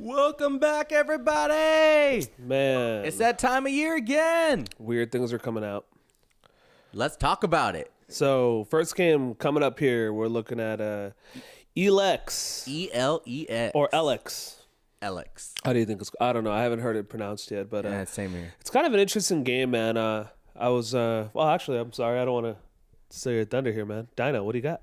Welcome back, everybody! Man, It's that time of year again. weird things are coming out. Let's talk about it. So, first game coming up here, we're looking at Elex E-L-E-X. or Elex. Elex. How do you think it's? I don't know. I haven't heard it pronounced yet, but Yeah, same here. it's kind of an interesting game, man. I was well, actually, I'm sorry, I don't want to steal your thunder here, man. Dino, what do you got?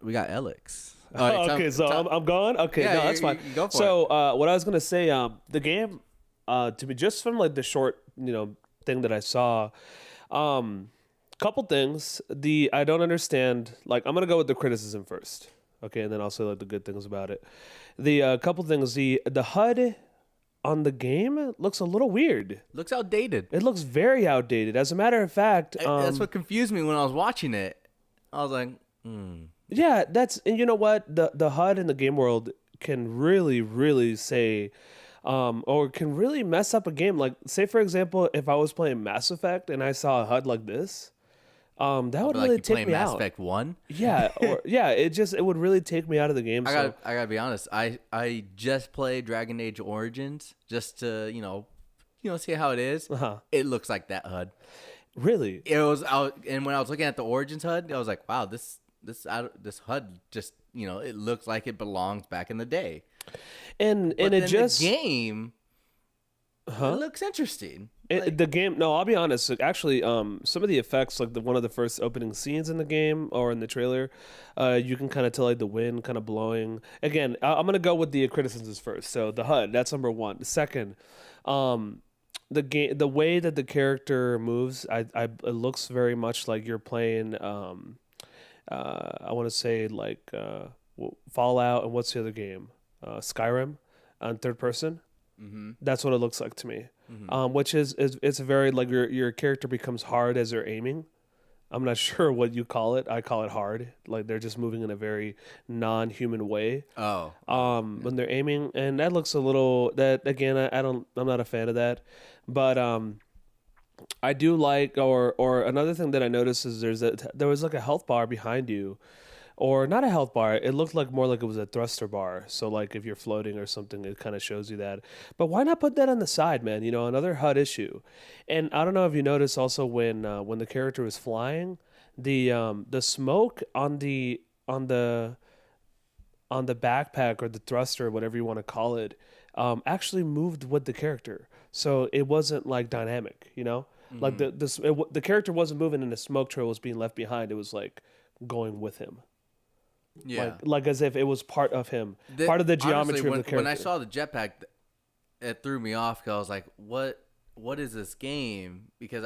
We got Elex. Okay, so I'm gone. Okay, Yeah, no, that's fine. you go for so, what I was gonna say, the game, to be just from like the short, thing that I saw, couple things. I don't understand. Like, I'm gonna go with the criticism first, okay, and then I'll say like the good things about it. The couple things. The HUD on the game looks a little weird. Looks outdated. It looks very outdated. As a matter of fact, That's what confused me when I was watching it. I was like, yeah, and you know what? The HUD in the game world can really, really say, or can really mess up a game. Like, say for example, if I was playing Mass Effect and I saw a HUD like this, that would really take me Mass out. Effect 1? Yeah, it would really take me out of the game. I gotta be honest. I just played Dragon Age Origins just to see how it is. Uh-huh. It looks like that HUD. Really, It was out, and when I was looking at the Origins HUD, I was like, wow, this HUD just it looks like it belongs back in the day. and But it then just the game it looks interesting. the game. No, I'll be honest. Like, actually, some of the effects, like one of the first opening scenes in the game or in the trailer, you can kind of tell like the wind kind of blowing. Again, I'm gonna go with the criticisms first. So the HUD, that's number one. Second, the way that the character moves, it looks very much like you're playing. I want to say like Fallout, and what's the other game? Skyrim on third person. Mm-hmm. That's what it looks like to me. Mm-hmm. Which is it's very like your character becomes hard as they're aiming. I'm not sure what you call it. I call it hard. Like they're just moving in a very non-human way. Oh, When they're aiming, and that looks a little. That again, I'm not a fan of that. But I do like, or another thing that I noticed is there was like a health bar behind you, or not a health bar. It looked like more like it was a thruster bar. So like if you're floating or something, it kind of shows you that. But why not put that on the side, man? Another HUD issue. And I don't know if you noticed also when the character was flying, the smoke on the backpack or the thruster, whatever you want to call it, actually moved with the character. So it wasn't like dynamic, like the character wasn't moving and the smoke trail was being left behind. It was like going with him. yeah. Like as if it was part of him, part of the geometry honestly, of the character. When I saw the jetpack, it threw me off because I was like, what is this game? Because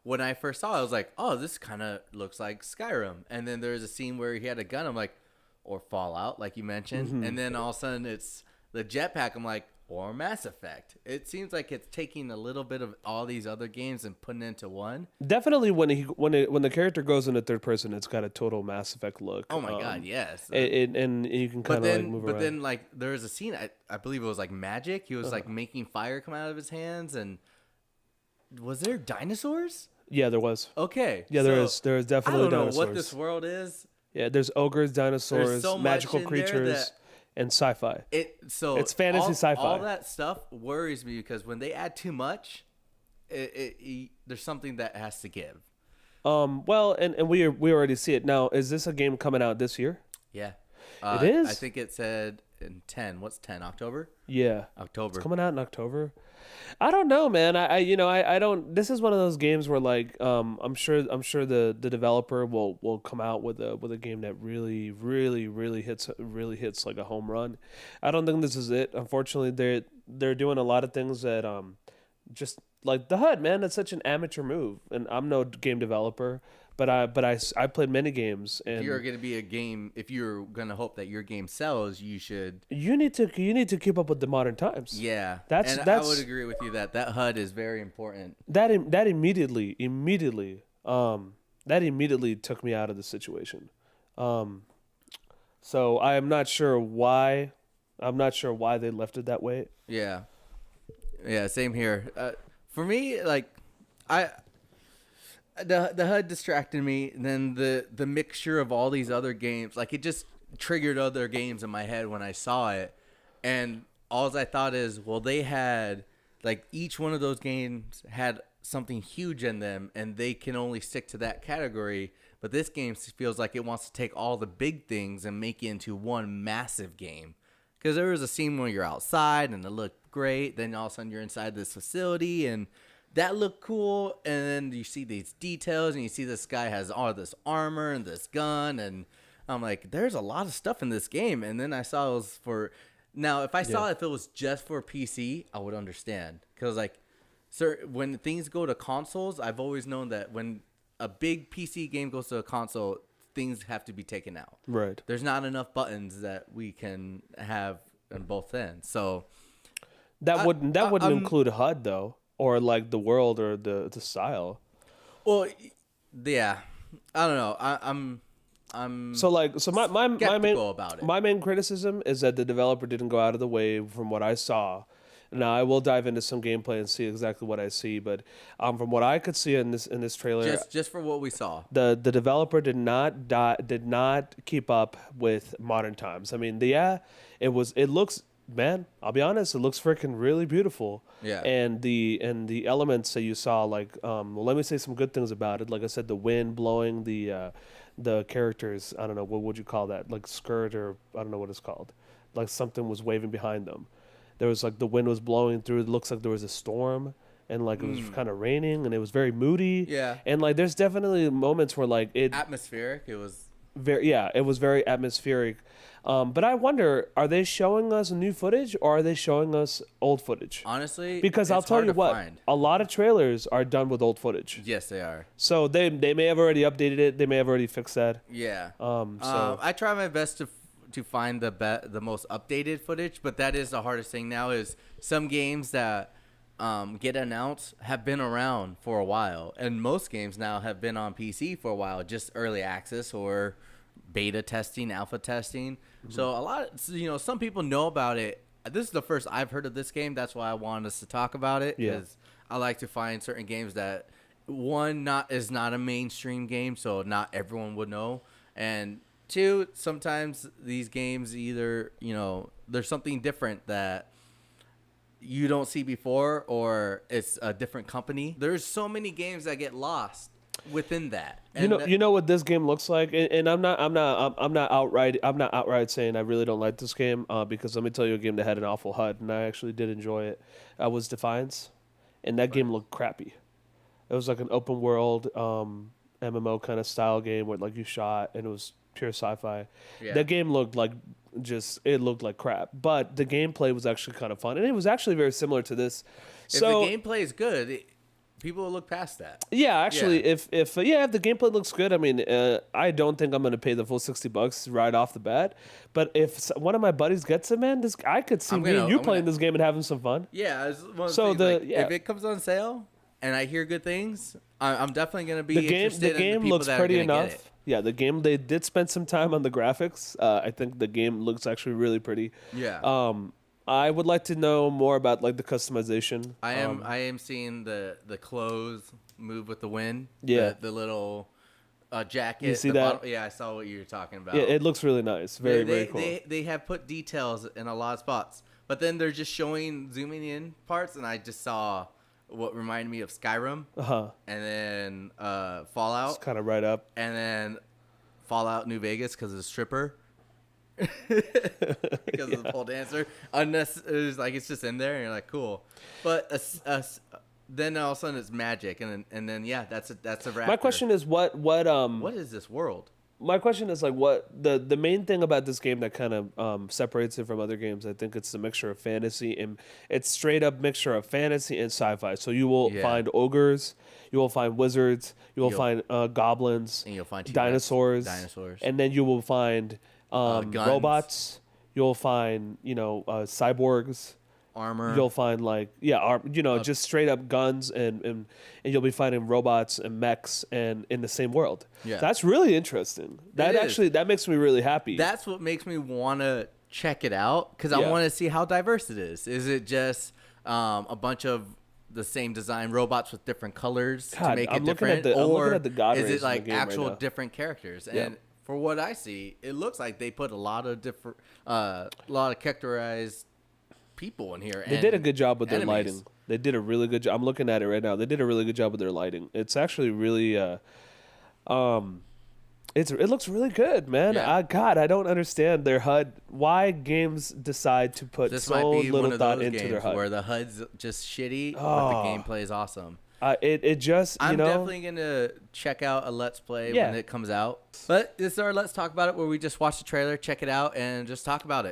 when I first saw it, I was like, oh, this kind of looks like Skyrim. And then there's a scene where he had a gun. I'm like, or Fallout, like you mentioned. Mm-hmm. And then all of a sudden it's the jetpack. I'm like, or Mass Effect. It seems like it's taking a little bit of all these other games and putting it into one. Definitely when the character goes into third person, it's got a total Mass Effect look. Oh my god, yes. And you can kind of like move around. But then like there was a scene, I believe it was like magic. He was like making fire come out of his hands, and was there dinosaurs? Yeah, there was. Okay. Yeah, there is. There is definitely I don't know dinosaurs. what this world is. Yeah, there's ogres, dinosaurs, There's so much magical in there creatures, and sci-fi. It's fantasy sci-fi. All that stuff worries me because when they add too much, there's something that has to give. Well, and we already see it now. Is this a game coming out this year? Yeah, it is. I think it said in 10. What's 10? October? Yeah, October. It's coming out in October. I don't know, man. I don't. This is one of those games where like I'm sure the developer will come out with a game that really hits like a home run. I don't think this is it. Unfortunately, they're doing a lot of things that just like the HUD, man. That's such an amateur move, and I'm no game developer. But I played many games, and if you're gonna hope that your game sells, you need to keep up with the modern times. Yeah, that's I would agree with you that HUD is very important. That immediately took me out of the situation. So I am not sure why. I'm not sure why they left it that way. Yeah, same here. For me, like the HUD distracted me. And then the mixture of all these other games, like it just triggered other games in my head when I saw it, and all I thought is, well, they had like each one of those games had something huge in them, and they can only stick to that category. But this game feels like it wants to take all the big things and make it into one massive game. Because there was a scene where you're outside and it looked great. Then all of a sudden you're inside this facility and that looked cool. And then you see these details and you see this guy has all this armor and this gun. And I'm like, there's a lot of stuff in this game. And then I saw it was for... Now, if I saw if it was just for PC, I would understand. Because, like, sir, when things go to consoles, I've always known that when a big PC game goes to a console, things have to be taken out. Right. There's not enough buttons that we can have on both ends. So that wouldn't include HUD though, or like the world or the style. Well, yeah, I don't know. I'm so my main about it. My main criticism is that the developer didn't go out of the way from what I saw. Now I will dive into some gameplay and see exactly what I see, but from what I could see in this trailer, just for what we saw, the developer did not keep up with modern times. I mean, it looks, man, I'll be honest, it looks freaking really beautiful. Yeah. And the elements that you saw, like, well, let me say some good things about it. Like I said, the wind blowing the characters, I don't know, what would you call that? Like skirt, or I don't know what it's called. Like something was waving behind them. There was like the wind was blowing through. It looks like there was a storm, and like it was kind of raining, and it was very moody. Yeah. And like there's definitely moments where like atmospheric. It was it was very atmospheric. But I wonder, are they showing us new footage or are they showing us old footage? Honestly, because I'll tell you what, a lot of trailers are done with old footage. Yes, they are. So they may have already updated it. They may have already fixed that. Yeah. So I try my best to find the most updated footage, but that is the hardest thing now. Is some games that get announced have been around for a while, and most games now have been on PC for a while, just early access or beta testing, alpha testing. Mm-hmm. So some people know about it. This is the first I've heard of this game. That's why I wanted us to talk about it. Because I like to find certain games that is not a mainstream game, so not everyone would know, and two, sometimes these games either, there's something different that you don't see before, or it's a different company. There's so many games that get lost within that. And you know what this game looks like, and I'm not outright saying I really don't like this game, because let me tell you a game that had an awful HUD, and I actually did enjoy it. Was Defiance, and that game looked crappy. It was like an open world MMO kind of style game where like you shot, and it was pure sci-fi. Yeah. That game looked like crap, but the gameplay was actually kind of fun, and it was actually very similar to this. If the gameplay is good, people will look past that. Yeah, actually, if the gameplay looks good, I mean, I don't think I'm going to pay the full $60 right off the bat. But if one of my buddies gets it, man, I could see you playing this game and having some fun. Yeah. If it comes on sale and I hear good things, I'm definitely going to be interested. The game looks pretty enough. Yeah, the game, they did spend some time on the graphics. I think the game looks actually really pretty. Yeah. I would like to know more about like the customization. I am seeing the clothes move with the wind. Yeah. The little jacket. You see that? Yeah, I saw what you were talking about. Yeah, it looks really nice. Very cool. They have put details in a lot of spots, but then they're just zooming in parts, and I just saw what reminded me of Skyrim. And then Fallout. It's kind of right up. And then Fallout New Vegas because of the stripper. Because of the pole dancer. It's just in there, and you're like, cool. But then all of a sudden it's magic, and then that's a raptor. My question is what is this world? My question is like what the main thing about this game that kind of separates it from other games. I think it's the mixture of fantasy, and it's straight up mixture of fantasy and sci-fi. So you will find ogres, you will find wizards, you will find goblins, and you'll find dinosaurs, and then you will find robots. You'll find cyborgs, armor. You'll find just straight up guns, and you'll be finding robots and mechs and in the same world. Yeah, that's really interesting. That makes me really happy. That's what makes me want to check it out, because I want to see how diverse it is. Is it just a bunch of the same design robots with different colors to make it different, or is it like actual different characters? And for what I see, it looks like they put a lot of characterized people in here. They did a good job with their enemies. lighting. They did a really good job. I'm looking at it right now. They did a really good job with their lighting. It's actually really, it looks really good, man. Yeah. God, I don't understand their HUD. Why games decide to put This so might be one little of thought those into their games HUD. where the HUD's just shitty, but Oh. the gameplay is awesome. It just, I'm you know, definitely going to check out a Let's Play Yeah. when it comes out. But this is our Let's Talk About It, where we just watch the trailer, check it out, and just talk about it.